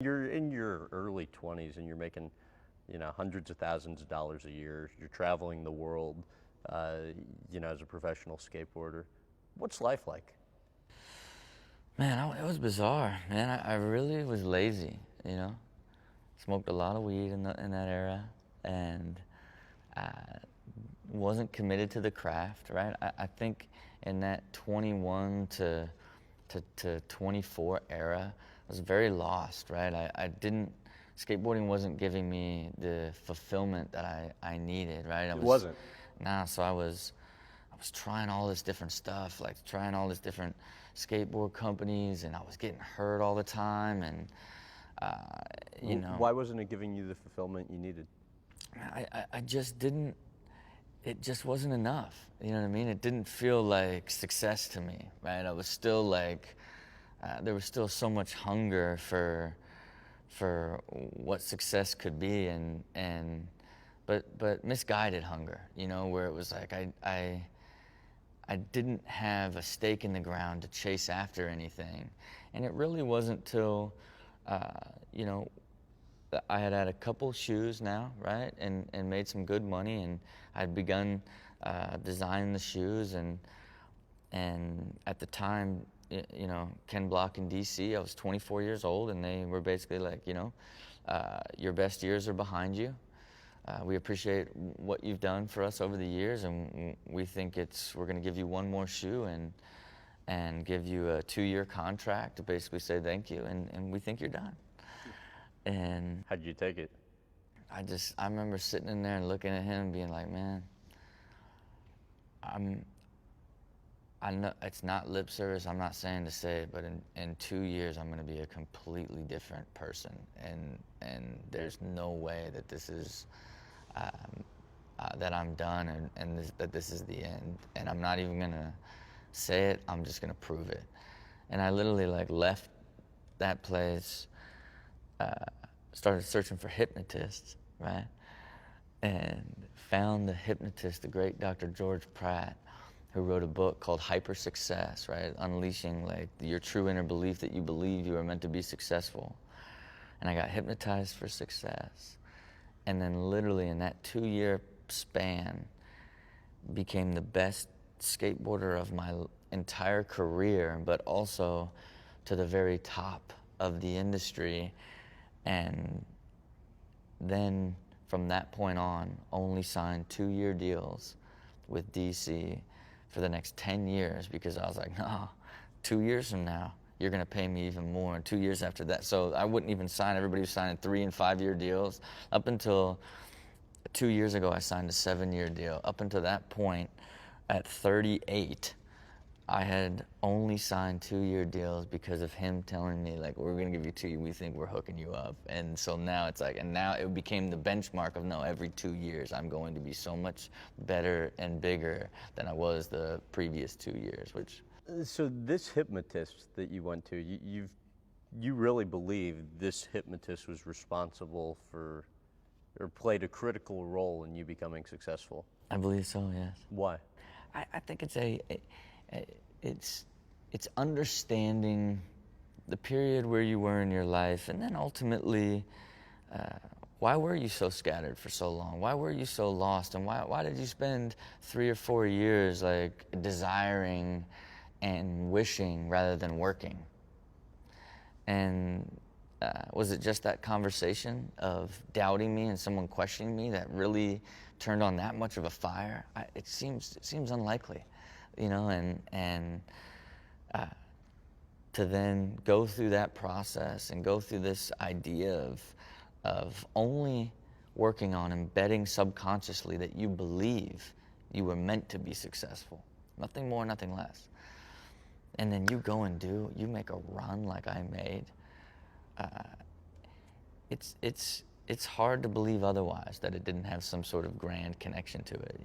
You're in your early 20s and you're making, hundreds of thousands of dollars a year. You're traveling the world, as a professional skateboarder. What's life like? Man, it was bizarre, man. I really was lazy, you know. Smoked a lot of weed in that era, and wasn't committed to the craft, right? I think in that 21 to 24 era, I was very lost, right? I didn't, skateboarding wasn't giving me the fulfillment that I needed, right? It wasn't. Nah, so I was trying all this different stuff, like trying all these different skateboard companies, and I was getting hurt all the time, and Why wasn't it giving you the fulfillment you needed? I just didn't, it just wasn't enough. You know what I mean? It didn't feel like success to me, right? I was still like, there was still so much hunger for what success could be, but misguided hunger, where it was like I didn't have a stake in the ground to chase after anything. And it really wasn't till, I had a couple shoes now, right? And made some good money, and I'd begun designing the shoes, and at the time, Ken Block in DC, I was 24 years old, and they were basically like, your best years are behind you. We appreciate what you've done for us over the years, and we think we're going to give you one more shoe and give you a 2-year contract to basically say thank you, and we think you're done. And How did you take it? I remember sitting in there and looking at him and being like, man, I know it's not lip service, I'm not saying to say it, but in 2 years I'm going to be a completely different person, and there's no way that this is that I'm done, and that this is the end, and I'm not even going to say it, I'm just going to prove it. And I literally left that place, started searching for hypnotists, right? And found the hypnotist, the great Dr. George Pratt, who wrote a book called Hyper Success, right? Unleashing your true inner belief that you believe you are meant to be successful. And I got hypnotized for success. And then literally in that 2-year span, became the best skateboarder of my entire career, but also to the very top of the industry. And then from that point on, only signed 2-year deals with DC for the next 10 years, because I was like, no, 2 years from now, you're going to pay me even more, and 2 years after that. So I wouldn't even sign. Everybody was signing 3- and 5-year deals. Up until 2 years ago, I signed a 7-year deal. Up until that point, at 38, I had only signed 2-year deals because of him telling me, we're going to give you 2 years, we think we're hooking you up. And so now it's and now it became the benchmark of, no, every 2 years I'm going to be so much better and bigger than I was the previous 2 years, which... So this hypnotist that you went to, you really believe this hypnotist was responsible for, or played a critical role in you becoming successful? I believe so, yes. Why? I think it's understanding the period where you were in your life, and then ultimately, why were you so scattered for so long? Why were you so lost? And why did you spend 3 or 4 years desiring and wishing rather than working? And was it just that conversation of doubting me and someone questioning me that really turned on that much of a fire? It seems unlikely, and to then go through that process and go through this idea of only working on embedding subconsciously that you believe you were meant to be successful, nothing more, nothing less. And then you go and you make a run like I made. It's hard to believe otherwise, that it didn't have some sort of grand connection to it,